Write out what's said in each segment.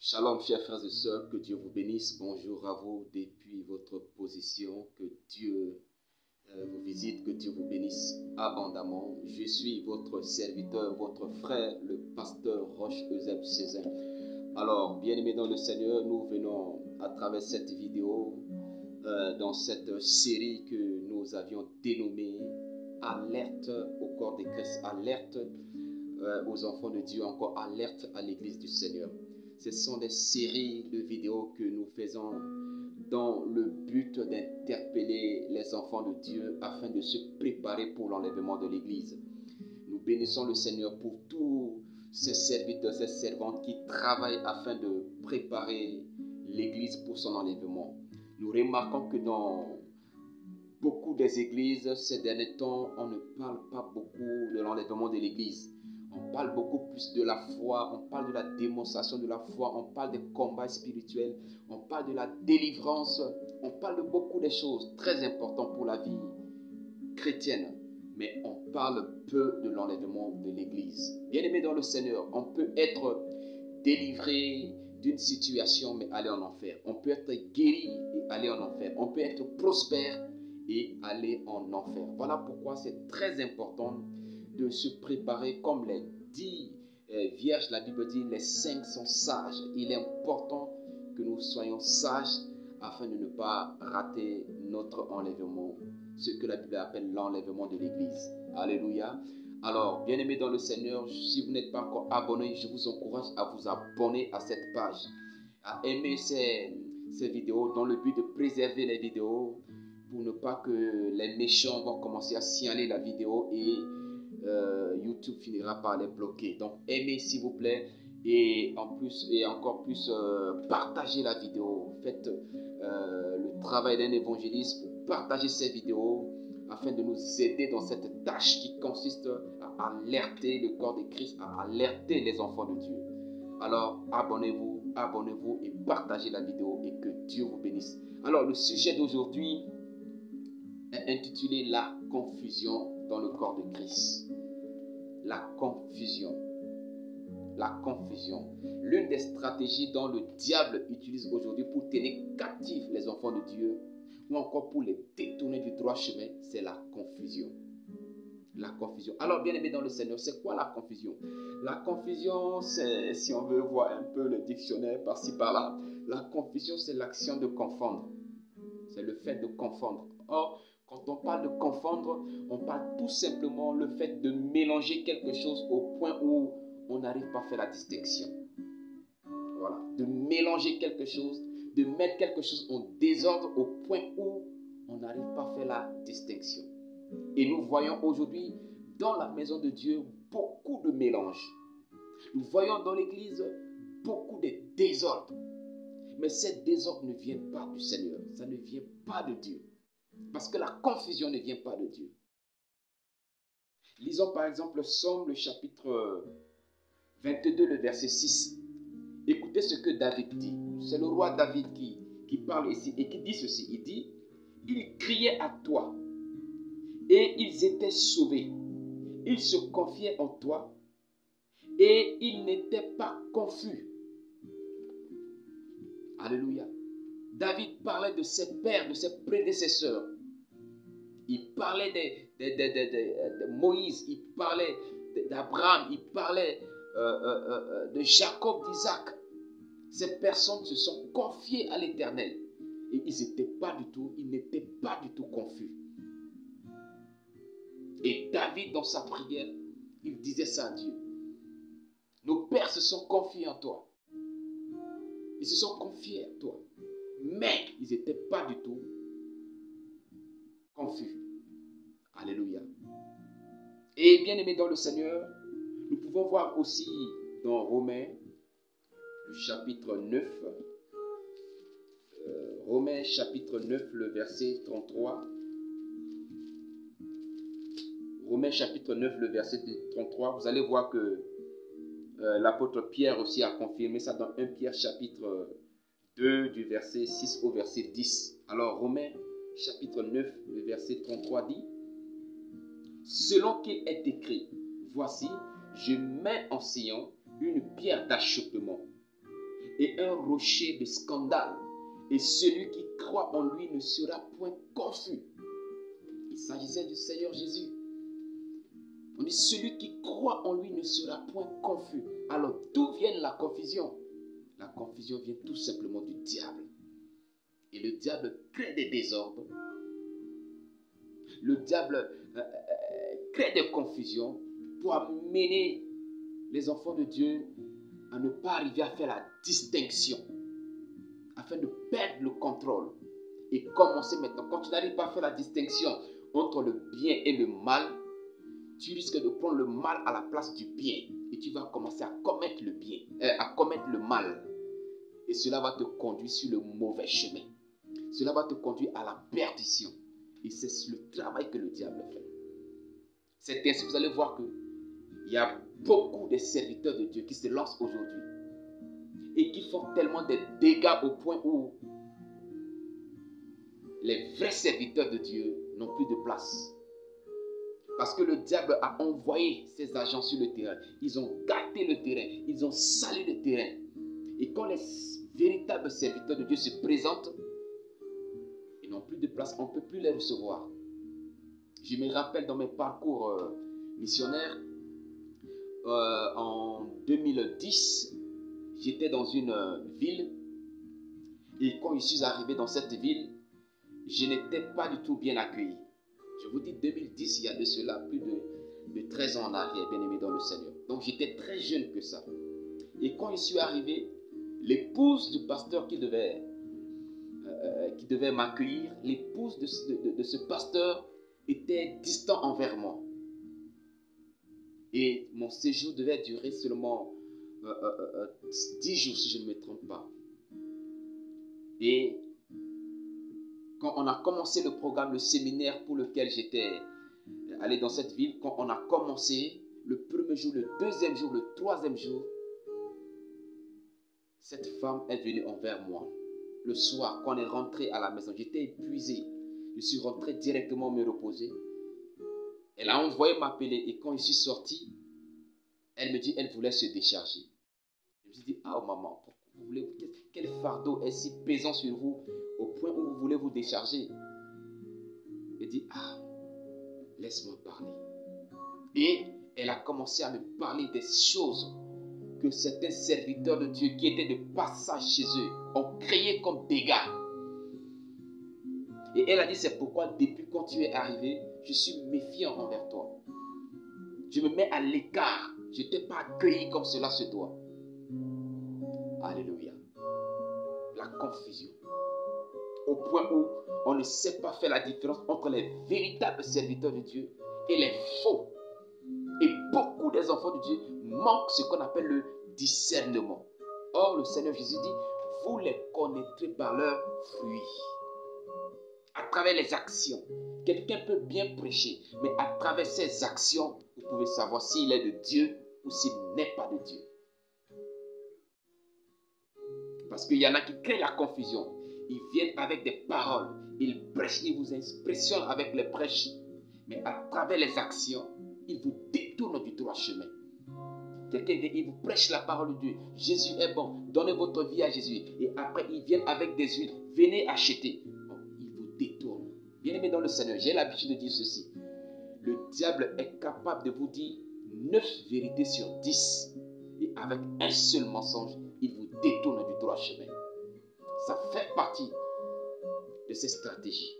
Shalom, chers frères et sœurs, que Dieu vous bénisse. Bonjour à vous depuis votre position. Que Dieu vous visite, que Dieu vous bénisse abondamment. Je suis votre serviteur, votre frère, le pasteur Roche-Eusèbe Cézanne. Alors, bien-aimés dans le Seigneur, nous venons à travers cette vidéo, dans cette série que nous avions dénommée Alerte au corps de Christ, alerte aux enfants de Dieu, encore alerte à l'église du Seigneur. Ce sont des séries de vidéos que nous faisons dans le but d'interpeller les enfants de Dieu afin de se préparer pour l'enlèvement de l'église. Nous bénissons le Seigneur pour tous ces serviteurs, ces servantes qui travaillent afin de préparer l'église pour son enlèvement. Nous remarquons que dans beaucoup des églises, ces derniers temps, on ne parle pas beaucoup de l'enlèvement de l'église. On parle beaucoup plus de la foi, on parle de la démonstration de la foi, on parle des combats spirituels, on parle de la délivrance, on parle de beaucoup de choses très importantes pour la vie chrétienne. Mais on parle peu de l'enlèvement de l'église. Bien-aimé dans le Seigneur, on peut être délivré d'une situation mais aller en enfer. On peut être guéri et aller en enfer. On peut être prospère et aller en enfer. Voilà pourquoi c'est très important de se préparer comme les 10 vierges. La Bible dit les 5 sont sages. Il est important que nous soyons sages afin de ne pas rater notre enlèvement, ce que la Bible appelle l'enlèvement de l'église. Alléluia. Alors, bien-aimés dans le Seigneur, si vous n'êtes pas encore abonné, je vous encourage à vous abonner à cette page, à aimer ces vidéos dans le but de préserver les vidéos pour ne pas que les méchants vont commencer à signaler la vidéo et YouTube finira par les bloquer. Donc, aimez s'il vous plaît et encore plus partagez la vidéo. Faites le travail d'un évangéliste pour partager ces vidéos afin de nous aider dans cette tâche qui consiste à alerter le corps de Christ, à alerter les enfants de Dieu. Alors, abonnez-vous et partagez la vidéo et que Dieu vous bénisse. Alors, le sujet d'aujourd'hui est intitulé « La confusion dans le corps de Christ ». La confusion. La confusion. L'une des stratégies dont le diable utilise aujourd'hui pour tenir captifs les enfants de Dieu ou encore pour les détourner du droit chemin, c'est la confusion. La confusion. Alors, bien aimé dans le Seigneur, c'est quoi la confusion? La confusion, c'est, si on veut voir un peu le dictionnaire par-ci par-là, la confusion, c'est l'action de confondre. C'est le fait de confondre. Or, quand on parle de confondre, on parle tout simplement le fait de mélanger quelque chose au point où on n'arrive pas à faire la distinction. Voilà. De mélanger quelque chose, de mettre quelque chose en désordre au point où on n'arrive pas à faire la distinction. Et nous voyons aujourd'hui dans la maison de Dieu beaucoup de mélanges. Nous voyons dans l'église beaucoup de désordres. Mais ces désordres ne viennent pas du Seigneur. Ça ne vient pas de Dieu. Parce que la confusion ne vient pas de Dieu. Lisons par exemple Somme, le chapitre 22, le verset 6. Écoutez ce que David dit. C'est le roi David qui parle ici et qui dit ceci. Il dit, ils criaient à toi et ils étaient sauvés. Ils se confiaient en toi et ils n'étaient pas confus. Alléluia. David parlait de ses pères, de ses prédécesseurs. Il parlait de Moïse, il parlait d'Abraham, il parlait de Jacob, d'Isaac. Ces personnes se sont confiées à l'Éternel. Et ils n'étaient pas du tout confus. Et David, dans sa prière, il disait ça à Dieu. Nos pères se sont confiés en toi. Ils se sont confiés à toi. Mais ils n'étaient pas du tout confus. Alléluia. Et bien aimé dans le Seigneur, nous pouvons voir aussi dans Romains, le chapitre 9, Romains chapitre 9, le verset 33. Romains chapitre 9, le verset 33. Vous allez voir que l'apôtre Pierre aussi a confirmé ça dans 1 Pierre chapitre 2 du verset 6 au verset 10. Alors Romains chapitre 9, le verset 33 dit, selon qu'il est écrit, voici, je mets en Sion une pierre d'achoppement, et un rocher de scandale. Et celui qui croit en lui ne sera point confus. Il s'agissait du Seigneur Jésus. On dit celui qui croit en lui ne sera point confus. Alors d'où vient la confusion? La confusion vient tout simplement du diable. Et le diable crée des désordres. Le diable crée des confusions pour amener les enfants de Dieu à ne pas arriver à faire la distinction, afin de perdre le contrôle et commencer maintenant. Quand tu n'arrives pas à faire la distinction entre le bien et le mal, tu risques de prendre le mal à la place du bien et tu vas commencer à commettre le bien, à commettre le mal. Et cela va te conduire sur le mauvais chemin. Cela va te conduire à la perdition. Et c'est le travail que le diable fait. C'est ainsi que vous allez voir qu'il y a beaucoup de serviteurs de Dieu qui se lancent aujourd'hui et qui font tellement de dégâts au point où les vrais serviteurs de Dieu n'ont plus de place. Parce que le diable a envoyé ses agents sur le terrain. Ils ont gâté le terrain. Ils ont sali le terrain. Et quand les véritables serviteurs de Dieu se présentent, ils n'ont plus de place. On ne peut plus les recevoir. Je me rappelle dans mes parcours missionnaires, en 2010, j'étais dans une ville. Et quand je suis arrivé dans cette ville, je n'étais pas du tout bien accueilli. Je vous dis 2010, il y a de cela plus de 13 ans en arrière, bien aimé dans le Seigneur. Donc j'étais très jeune que ça. Et quand je suis arrivé, l'épouse du pasteur qui devait m'accueillir, l'épouse de ce pasteur était distante envers moi. Et mon séjour devait durer seulement 10 jours, si je ne me trompe pas. Et quand on a commencé le programme, le séminaire pour lequel j'étais allé dans cette ville, quand on a commencé, le premier jour, le deuxième jour, le troisième jour, cette femme est venue envers moi. Le soir, quand on est rentré à la maison, j'étais épuisé. Je suis rentré directement me reposer. Elle a envoyé m'appeler et quand je suis sorti, elle me dit qu'elle voulait se décharger. Je me suis dit, ah maman, quel fardeau est si pesant sur vous au point où vous voulez vous décharger? Elle dit, ah, laisse-moi parler. Et elle a commencé à me parler des choses que certains serviteurs de Dieu qui étaient de passage chez eux ont créé comme dégâts. Et elle a dit, c'est pourquoi depuis quand tu es arrivé, je suis méfiant envers toi. Je me mets à l'écart. Je ne t'ai pas accueilli comme cela se doit. Alléluia. La confusion. Au point où on ne sait pas faire la différence entre les véritables serviteurs de Dieu et les faux. Et beaucoup des enfants de Dieu manquent ce qu'on appelle le discernement. Or, le Seigneur Jésus dit, vous les connaîtrez par leurs fruits. À travers les actions. Quelqu'un peut bien prêcher, mais à travers ses actions, vous pouvez savoir s'il est de Dieu ou s'il n'est pas de Dieu. Parce qu'il y en a qui créent la confusion. Ils viennent avec des paroles. Ils prêchent, ils vous impressionnent avec les prêches. Mais à travers les actions, ils vous détournent du droit chemin. Quelqu'un vient, il vous prêche la parole de Dieu. Jésus est bon. Donnez votre vie à Jésus. Et après, ils viennent avec des huiles. Venez acheter. Bon, ils vous détournent. Bien-aimés dans le Seigneur, j'ai l'habitude de dire ceci. Le diable est capable de vous dire 9 vérités sur 10. Et avec un seul mensonge, il vous détourne du droit chemin. Ça fait partie de ces stratégies.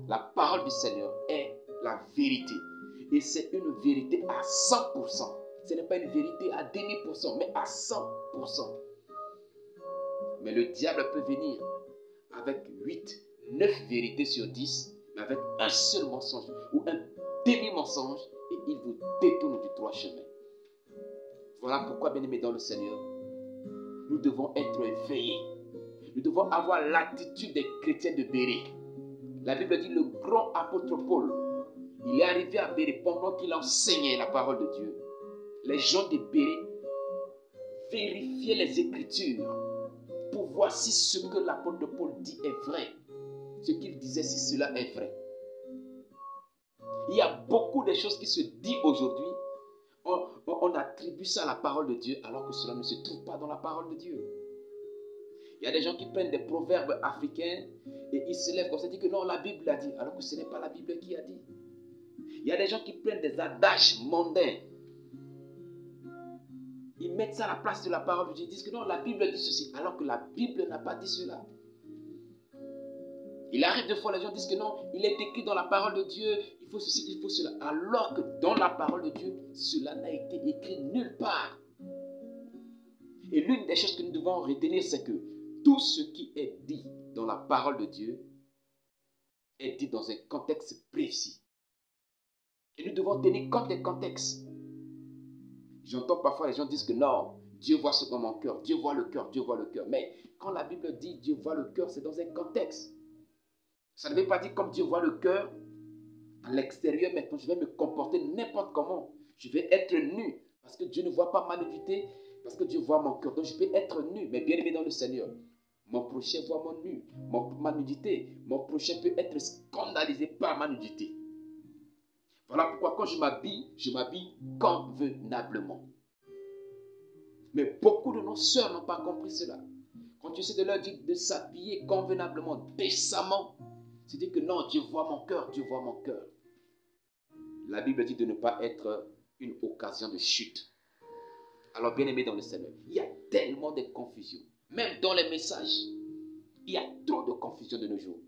La parole du Seigneur est la vérité. Et c'est une vérité à 100%. Ce n'est pas une vérité à 1000%, mais à 100%. Mais le diable peut venir avec 8, 9 vérités sur 10, mais avec un seul mensonge ou un demi-mensonge, et il vous détourne du droit chemin. Voilà pourquoi, bien-aimés dans le Seigneur, nous devons être éveillés. Nous devons avoir l'attitude des chrétiens de Bérée. La Bible dit le grand apôtre Paul, il est arrivé à Bérée pendant qu'il enseignait la parole de Dieu. Les gens de Bérée vérifiaient les Écritures pour voir si ce que l'apôtre Paul dit est vrai. Ce qu'il disait, si cela est vrai. Il y a beaucoup de choses qui se disent aujourd'hui. On attribue attribuent ça à la parole de Dieu alors que cela ne se trouve pas dans la parole de Dieu. Il y a des gens qui prennent des proverbes africains et ils se lèvent comme ça et disent que non, la Bible a dit, alors que ce n'est pas la Bible qui a dit. Il y a des gens qui prennent des adages mondains. Ils mettent ça à la place de la parole de Dieu. Ils disent que non, la Bible dit ceci, alors que la Bible n'a pas dit cela. Il arrive de fois, les gens disent que non, il est écrit dans la parole de Dieu, il faut ceci, il faut cela. Alors que dans la parole de Dieu, cela n'a été écrit nulle part. Et l'une des choses que nous devons retenir, c'est que tout ce qui est dit dans la parole de Dieu est dit dans un contexte précis. Et nous devons tenir compte des contextes. J'entends parfois les gens disent que non, Dieu voit ce dans mon cœur, Dieu voit le cœur, Dieu voit le cœur. Mais quand la Bible dit Dieu voit le cœur, c'est dans un contexte. Ça ne veut pas dire comme Dieu voit le cœur, à l'extérieur, maintenant je vais me comporter n'importe comment. Je vais être nu, parce que Dieu ne voit pas ma nudité, parce que Dieu voit mon cœur. Donc je peux être nu, mais bien aimé dans le Seigneur. Mon prochain voit mon nu, ma nudité. Mon prochain peut être scandalisé par ma nudité. Voilà pourquoi quand je m'habille convenablement. Mais beaucoup de nos sœurs n'ont pas compris cela. Quand tu essaies de leur dire de s'habiller convenablement, décemment, c'est dire que non, Dieu voit mon cœur, Dieu voit mon cœur. La Bible dit de ne pas être une occasion de chute. Alors bien aimé dans le Seigneur, il y a tellement de confusion. Même dans les messages, il y a trop de confusion de nos jours.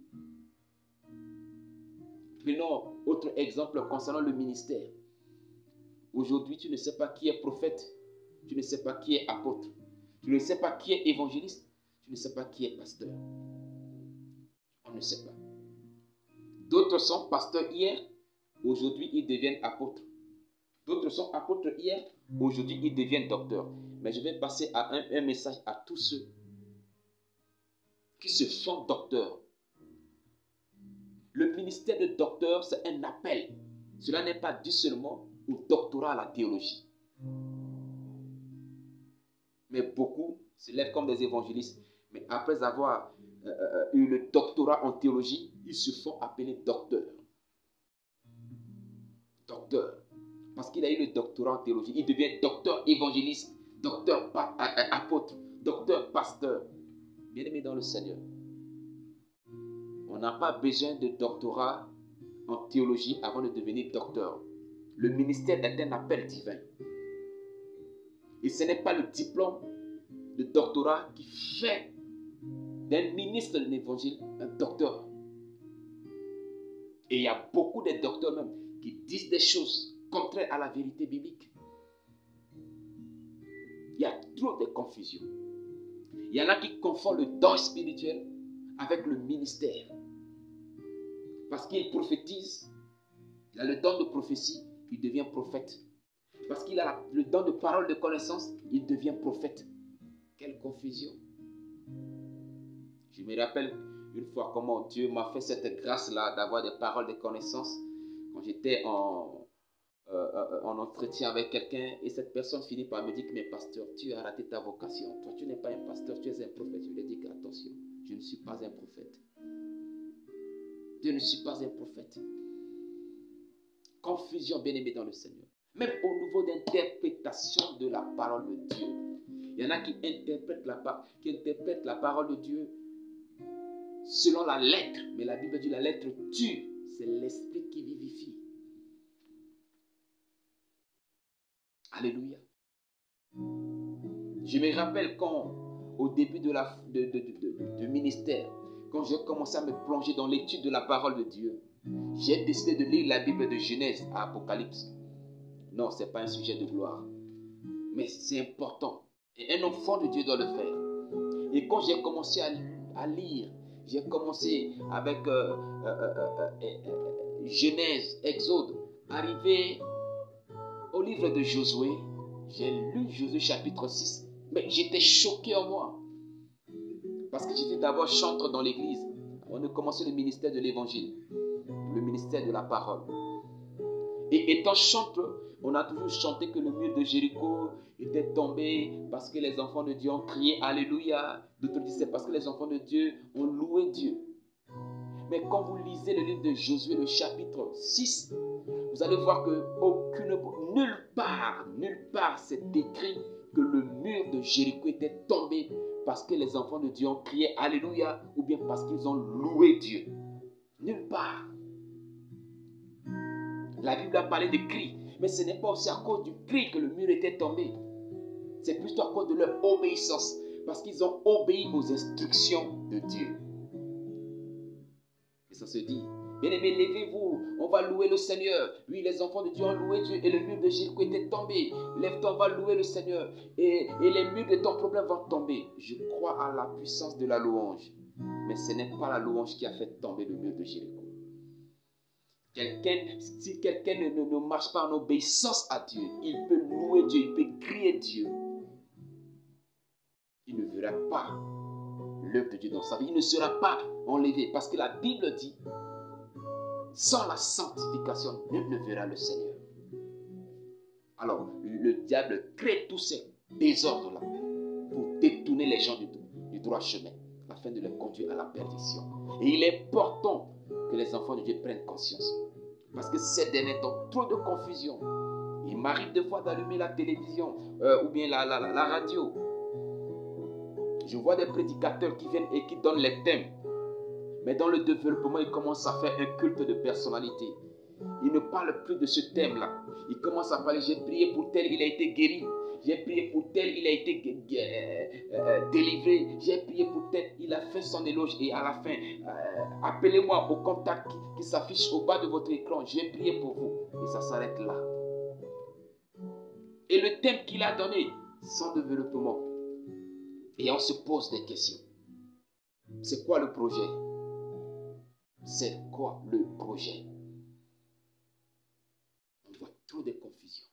Prenons autre exemple concernant le ministère. Aujourd'hui, tu ne sais pas qui est prophète, tu ne sais pas qui est apôtre, tu ne sais pas qui est évangéliste, tu ne sais pas qui est pasteur. On ne sait pas. D'autres sont pasteurs hier, aujourd'hui ils deviennent apôtres. D'autres sont apôtres hier, aujourd'hui ils deviennent docteurs. Mais je vais passer à un message à tous ceux qui se font docteurs. Le ministère de docteur, c'est un appel. Cela n'est pas dû seulement au doctorat à la théologie. Mais beaucoup se lèvent comme des évangélistes. Mais après avoir eu le doctorat en théologie, ils se font appeler docteurs. Docteur. Parce qu'il a eu le doctorat en théologie. Il devient docteur évangéliste, docteur apôtre, docteur pasteur. Bien-aimé dans le Seigneur. On n'a pas besoin de doctorat en théologie avant de devenir docteur. Le ministère est un appel divin. Et ce n'est pas le diplôme de doctorat qui fait d'un ministre de l'évangile un docteur. Et il y a beaucoup de docteurs même qui disent des choses contraires à la vérité biblique. Il y a trop de confusion. Il y en a qui confondent le don spirituel avec le ministère. Parce qu'il prophétise, il a le don de prophétie, il devient prophète. Parce qu'il a le don de parole de connaissance, il devient prophète. Quelle confusion. Je me rappelle une fois comment Dieu m'a fait cette grâce-là d'avoir des paroles de connaissance quand j'étais en entretien avec quelqu'un et cette personne finit par me dire que mais pasteur, tu as raté ta vocation. Toi, tu n'es pas un pasteur, tu es un prophète. Je lui ai dit attention, je ne suis pas un prophète. Je ne suis pas un prophète. Confusion, bien-aimé dans le Seigneur. Même au niveau d'interprétation de la parole de Dieu. Il y en a qui interprètent la parole de Dieu selon la lettre. Mais la Bible dit la lettre tue. C'est l'esprit qui vivifie. Alléluia. Je me rappelle quand, au début du ministère, quand j'ai commencé à me plonger dans l'étude de la parole de Dieu, j'ai décidé de lire la Bible de Genèse à Apocalypse. Non, ce n'est pas un sujet de gloire. Mais c'est important. Et un enfant de Dieu doit le faire. Et quand j'ai commencé à lire, j'ai commencé avec Genèse, Exode, arrivé au livre de Josué, j'ai lu Josué chapitre 6, mais j'étais choqué en moi. Parce que j'étais d'abord chantre dans l'église. On a commencé le ministère de l'évangile, le ministère de la parole. Et étant chantre, on a toujours chanté que le mur de Jéricho était tombé parce que les enfants de Dieu ont crié Alléluia. D'autres disent c'est parce que les enfants de Dieu ont loué Dieu. Mais quand vous lisez le livre de Josué, le chapitre 6, vous vous allez voir que nulle part c'est écrit que le mur de Jéricho était tombé parce que les enfants de Dieu ont crié Alléluia ou bien parce qu'ils ont loué Dieu. Nulle part. La Bible a parlé de cris, mais ce n'est pas aussi à cause du cri que le mur était tombé. C'est plutôt à cause de leur obéissance, parce qu'ils ont obéi aux instructions de Dieu. Et ça se dit, bien-aimés, levez-vous, on va louer le Seigneur. Oui, les enfants de Dieu ont loué Dieu et le mur de Jéricho était tombé. Lève-toi, on va louer le Seigneur et les murs de ton problème vont tomber. Je crois à la puissance de la louange, mais ce n'est pas la louange qui a fait tomber le mur de Jéricho. Si quelqu'un ne marche pas en obéissance à Dieu, il peut louer Dieu, il peut crier Dieu. Il ne verra pas l'œuvre de Dieu dans sa vie. Il ne sera pas enlevé. Parce que la Bible dit, sans la sanctification, nul ne verra le Seigneur. Alors, le diable crée tous ces désordres-là pour détourner les gens du droit chemin, afin de les conduire à la perdition. Et il est important que les enfants de Dieu prennent conscience. Parce que ces derniers temps, trop de confusion. Il m'arrive des fois d'allumer la télévision ou bien la radio. Je vois des prédicateurs qui viennent et qui donnent les thèmes. Mais dans le développement, ils commencent à faire un culte de personnalité. Ils ne parlent plus de ce thème-là. Ils commencent à parler, j'ai prié pour tel, il a été guéri. J'ai prié pour tel, il a été délivré. J'ai prié pour tel, il a fait son éloge. Et à la fin, appelez-moi au contact qui s'affiche au bas de votre écran. J'ai prié pour vous. Et ça s'arrête là. Et le thème qu'il a donné, sans développement. Et on se pose des questions. C'est quoi le projet? C'est quoi le projet? On voit trop de confusion.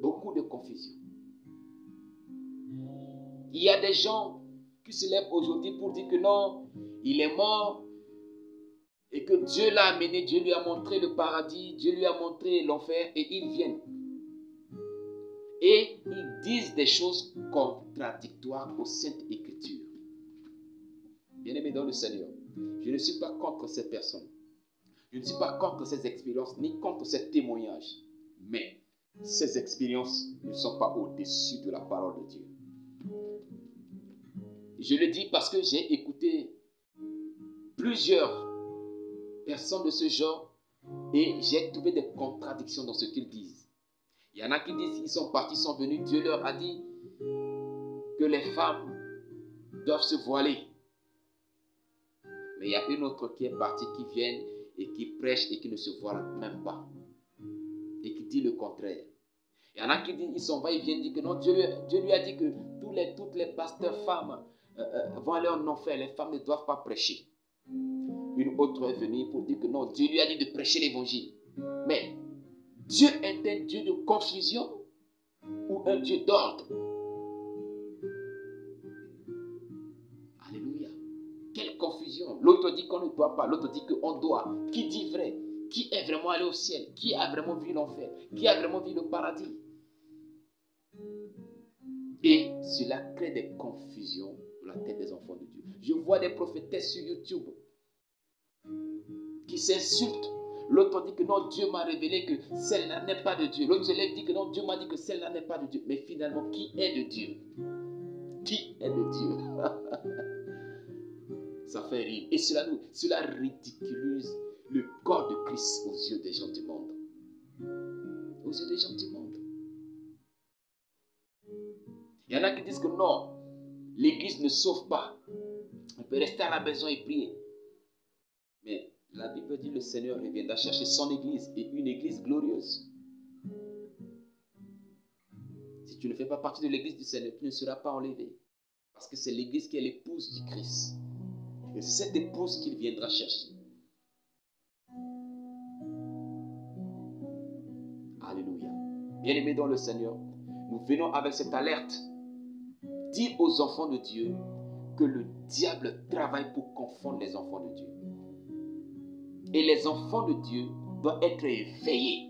Beaucoup de confusion. Il y a des gens qui se lèvent aujourd'hui pour dire que non, il est mort et que Dieu l'a amené, Dieu lui a montré le paradis, Dieu lui a montré l'enfer et ils viennent. Et ils disent des choses contradictoires aux Saintes Écritures. Bien-aimés dans le Seigneur, je ne suis pas contre ces personnes. Je ne suis pas contre ces expériences, ni contre ces témoignages. Mais ces expériences ne sont pas au-dessus de la parole de Dieu. Je le dis parce que j'ai écouté plusieurs personnes de ce genre et j'ai trouvé des contradictions dans ce qu'ils disent. Il y en a qui disent qu'ils sont partis, sont venus, Dieu leur a dit que les femmes doivent se voiler. Mais il y a une autre qui est partie, qui vient et qui prêche et qui ne se voile même pas. Et qui dit le contraire. Il y en a qui disent, ils sont va, ils viennent dire que non, Dieu lui a dit que toutes les pasteurs femmes vont aller en enfer, les femmes ne doivent pas prêcher. Une autre est venue pour dire que non, Dieu lui a dit de prêcher l'évangile. Mais Dieu est un Dieu de confusion ou un Dieu d'ordre? Alléluia. Quelle confusion. L'autre dit qu'on ne doit pas, l'autre dit qu'on doit. Qui dit vrai? Qui est vraiment allé au ciel? Qui a vraiment vu l'enfer? Qui a vraiment vu le paradis? Et cela crée des confusions dans la tête des enfants de Dieu. Je vois des prophétesses sur YouTube qui s'insultent. L'autre dit que non, Dieu m'a révélé que celle-là n'est pas de Dieu. L'autre se lève et dit que non, Dieu m'a dit que celle-là n'est pas de Dieu. Mais finalement, qui est de Dieu? Qui est de Dieu? Ça fait rire. Et cela ridiculise le corps de Christ aux yeux des gens du monde. Aux yeux des gens du monde. Il y en a qui disent que non, l'église ne sauve pas. On peut rester à la maison et prier. Mais la Bible dit que le Seigneur reviendra chercher son église et une église glorieuse. Si tu ne fais pas partie de l'église du Seigneur, tu ne seras pas enlevé. Parce que c'est l'église qui est l'épouse du Christ. Et c'est cette épouse qu'il viendra chercher. Alléluia. Bien-aimés dans le Seigneur, nous venons avec cette alerte. Dis aux enfants de Dieu que le diable travaille pour confondre les enfants de Dieu. Et les enfants de Dieu doivent être éveillés.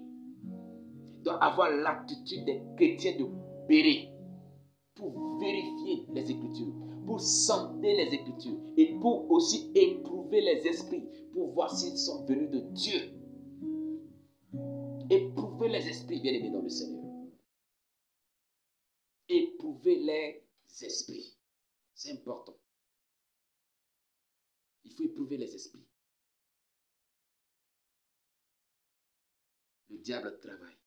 Doivent avoir l'attitude des chrétiens de bérer pour vérifier les Écritures, pour sonder les Écritures et pour aussi éprouver les esprits pour voir s'ils sont venus de Dieu. Éprouvez les esprits, bien-aimés dans le Seigneur. Éprouvez les esprits. C'est important. Il faut éprouver les esprits. Le diable travaille.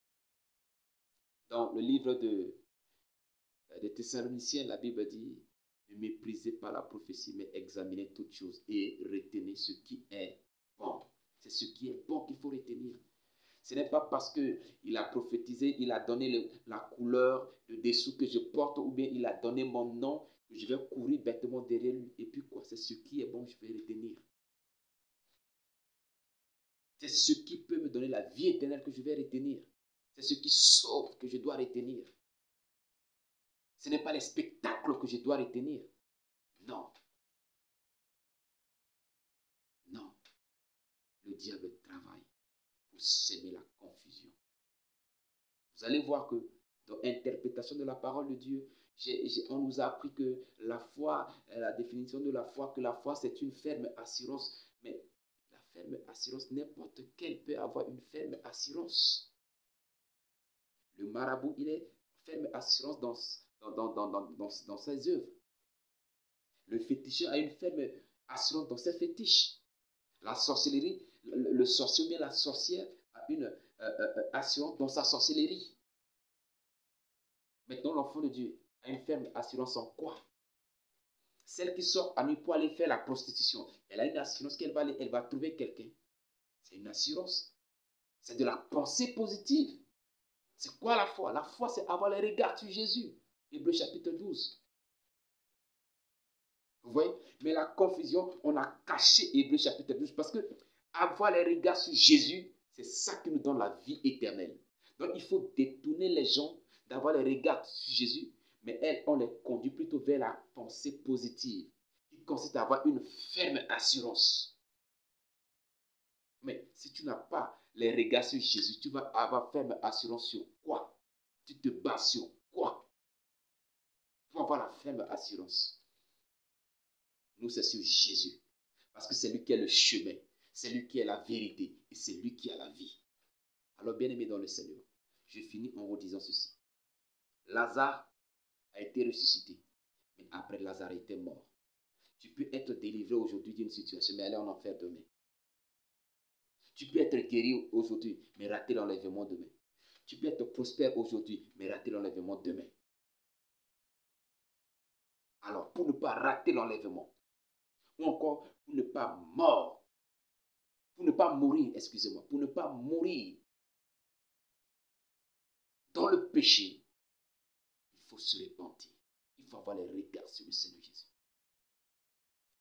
Dans le livre de Thessaloniciens, la Bible dit, ne méprisez pas la prophétie, mais examinez toutes choses et retenez ce qui est bon. C'est ce qui est bon qu'il faut retenir. Ce n'est pas parce qu'il a prophétisé, il a donné la couleur, le dessous que je porte, ou bien il a donné mon nom, que je vais courir bêtement derrière lui. Et puis quoi? C'est ce qui est bon, je vais retenir. C'est ce qui peut me donner la vie éternelle que je vais retenir. C'est ce qui sauve que je dois retenir. Ce n'est pas les spectacles que je dois retenir. Non. Non. Le diable travaille pour s'aimer la confusion. Vous allez voir que dans l'interprétation de la parole de Dieu, on nous a appris que la foi, la définition de la foi, que la foi c'est une ferme assurance. Mais la ferme assurance, n'importe quel peut avoir une ferme assurance. Le marabout, il est ferme assurance dans ses œuvres. Le féticheur a une ferme assurance dans ses fétiches. La sorcellerie, le sorcier ou bien la sorcière a une assurance dans sa sorcellerie. Maintenant, l'enfant de Dieu a une ferme assurance en quoi? Celle qui sort à nuit pour aller faire la prostitution, elle a une assurance qu'elle va trouver quelqu'un. C'est une assurance. C'est de la pensée positive. C'est quoi la foi? La foi, c'est avoir les regards sur Jésus. Hébreux chapitre 12. Vous voyez? Mais la confusion, on a caché Hébreux chapitre 12 parce que avoir les regards sur Jésus, c'est ça qui nous donne la vie éternelle. Donc, il faut détourner les gens d'avoir les regards sur Jésus, mais on les conduit plutôt vers la pensée positive, qui consiste à avoir une ferme assurance. Mais si tu n'as pas les regards sur Jésus, tu vas avoir ferme assurance sur quoi? Tu te bats sur quoi? Pour avoir la ferme assurance. Nous, c'est sur Jésus. Parce que c'est lui qui est le chemin, c'est lui qui est la vérité et c'est lui qui a la vie. Alors, bien-aimés dans le Seigneur, je finis en vous disant ceci. Lazare a été ressuscité, mais après Lazare était mort. Tu peux être délivré aujourd'hui d'une situation, mais aller en enfer demain. Tu peux être guéri aujourd'hui, mais rater l'enlèvement demain. Tu peux être prospère aujourd'hui, mais rater l'enlèvement demain. Alors, pour ne pas rater l'enlèvement, ou encore pour ne pas mourir, excusez-moi, pour ne pas mourir dans le péché, il faut se repentir. Il faut avoir les regards sur le Seigneur Jésus.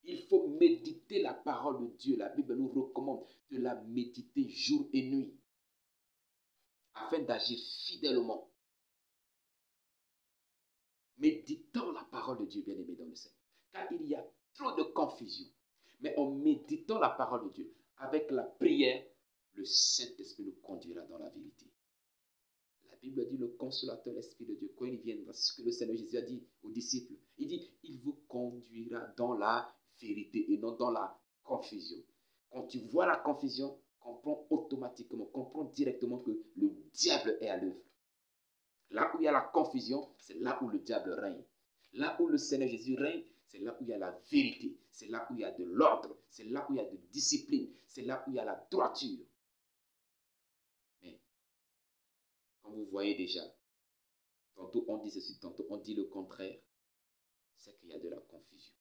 Il faut méditer la parole de Dieu. La Bible nous recommande de la méditer jour et nuit afin d'agir fidèlement. Méditant la parole de Dieu, bien-aimé dans le Seigneur. Car il y a trop de confusion. Mais en méditant la parole de Dieu, avec la prière, le Saint-Esprit nous conduira dans la vérité. La Bible dit le consolateur, l'Esprit de Dieu, quand il viendra, c'est ce que le Seigneur Jésus a dit aux disciples. Il dit, il vous conduira dans la vérité et non dans la confusion. Quand tu vois la confusion, comprends automatiquement, comprends directement que le diable est à l'œuvre. Là où il y a la confusion, c'est là où le diable règne. Là où le Seigneur Jésus règne, c'est là où il y a la vérité. C'est là où il y a de l'ordre. C'est là où il y a de discipline. C'est là où il y a la droiture. Mais, comme vous voyez déjà, tantôt on dit ceci, tantôt on dit le contraire, c'est qu'il y a de la confusion.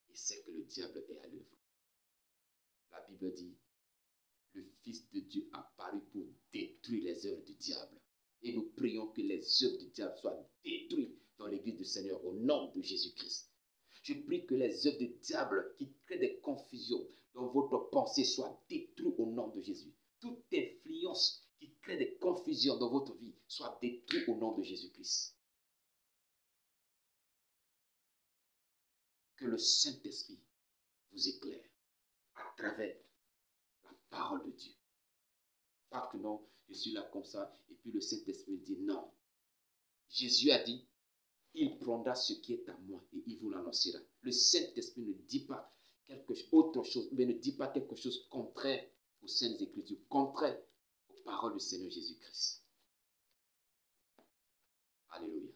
Et c'est que le diable est à l'œuvre. La Bible dit, le Fils de Dieu a apparu pour détruire les œuvres du diable. Et nous prions que les œuvres du diable soient détruites dans l'église du Seigneur au nom de Jésus-Christ. Je prie que les œuvres du diable qui créent des confusions dans votre pensée soient détruites au nom de Jésus. Toute influence qui crée des confusions dans votre vie soit détruite au nom de Jésus-Christ. Que le Saint-Esprit vous éclaire à travers la parole de Dieu. Pas que non, je suis là comme ça, et puis le Saint-Esprit dit non. Jésus a dit, il prendra ce qui est à moi et il vous l'annoncera. Le Saint-Esprit ne dit pas autre chose, mais ne dit pas quelque chose contraire aux Saintes Écritures, contraire parole du Seigneur Jésus-Christ. Alléluia.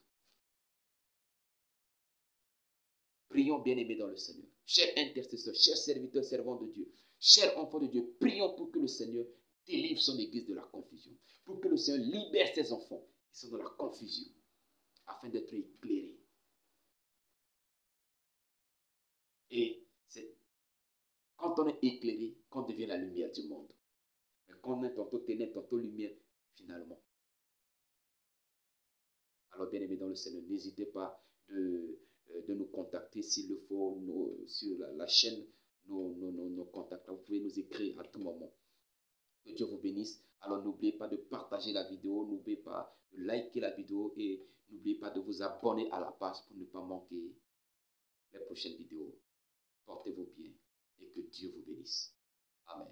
Prions, bien-aimés dans le Seigneur. Chers intercesseurs, chers serviteurs, servants de Dieu, chers enfants de Dieu, prions pour que le Seigneur délivre son Église de la confusion. Pour que le Seigneur libère ses enfants qui sont dans la confusion, afin d'être éclairés. Et c'est quand on est éclairé qu'on devient la lumière du monde. Mais quand on est tantôt ténèbres, tantôt lumière, finalement. Alors, bien-aimés dans le Seigneur, n'hésitez pas de nous contacter s'il le faut sur la chaîne, nos contacts. Vous pouvez nous écrire à tout moment. Que Dieu vous bénisse. Alors, n'oubliez pas de partager la vidéo, n'oubliez pas de liker la vidéo et n'oubliez pas de vous abonner à la page pour ne pas manquer les prochaines vidéos. Portez-vous bien et que Dieu vous bénisse. Amen.